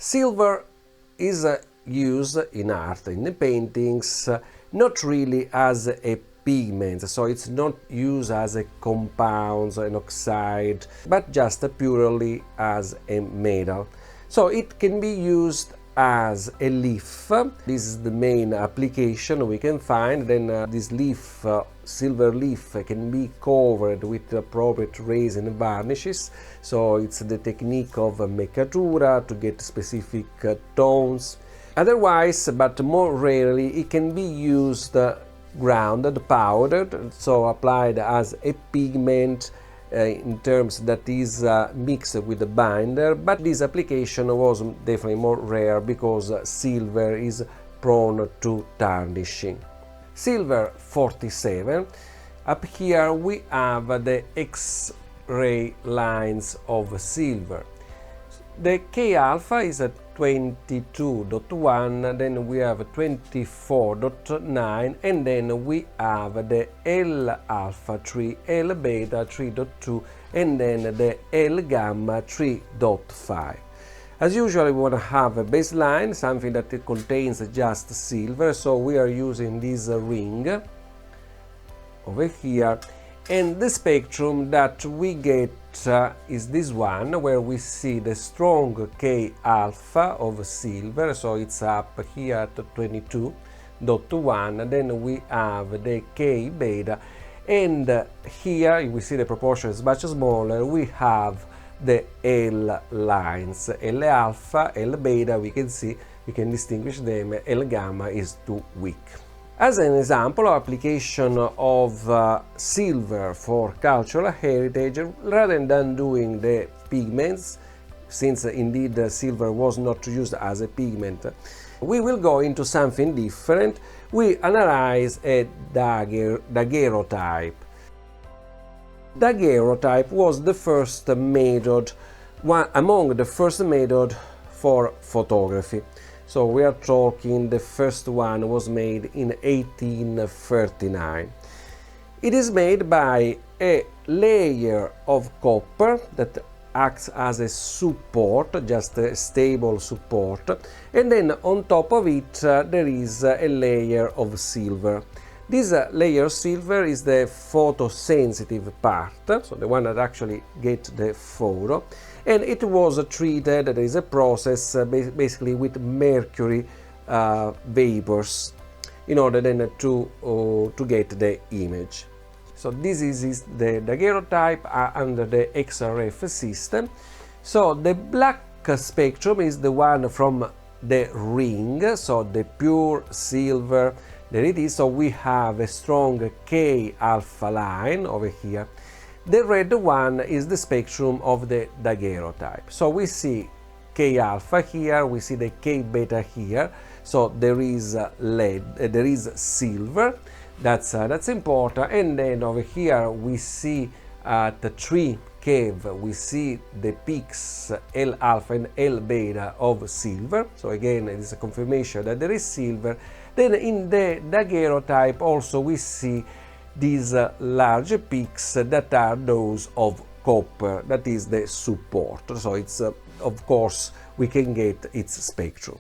Silver is used in art, in the paintings, not really as a pigment, so it's not used as a compound, an oxide, but just purely as a metal. So it can be used as a leaf. This is the main application we can find. Then this leaf, silver leaf, can be covered with appropriate resin varnishes. So it's the technique of meccatura to get specific tones. Otherwise, but more rarely, it can be used grounded, powdered, so applied as a pigment in terms that is mixed with the binder, but this application was definitely more rare because silver is prone to tarnishing. Silver 47, up here we have the X-ray lines of silver. The K alpha is at 22.1, then we have 24.9, and then we have the L alpha 3, L beta 3.2, and then the L gamma 3.5. As usual, we want to have a baseline, something that contains just silver, so we are using this ring over here, and the spectrum that we get is this one, where we see the strong K alpha of silver, so it's up here at 22.1, then we have the K beta, and here we see the proportion is much smaller, we have the L lines, L alpha, L beta, we can distinguish them, L gamma is too weak. As an example of application of silver for cultural heritage, rather than doing the pigments, since indeed silver was not used as a pigment, we will go into something different. We analyze a daguerreotype. Daguerreotype was the first method, among the first method for photography. So we are talking the first one was made in 1839. It is made by a layer of copper that acts as a support, just a stable support, and then on top of it there is a layer of silver. This layer of silver is the photosensitive part, so the one that actually gets the photo, and it was treated, there is a process basically with mercury vapors in order then to get the image. So this is the daguerreotype under the XRF system. So the black spectrum is the one from the ring, so the pure silver. There it is, so we have a strong K alpha line over here. The red one is the spectrum of the daguerreotype. So we see K alpha here, we see the K beta here. So there is there is silver. That's important. And then over here we see at the 3 keV, we see the peaks L alpha and L beta of silver. So again, it is a confirmation that there is silver. Then in the daguerreotype also we see these large peaks that are those of copper, that is the support. So it's of course we can get its spectrum.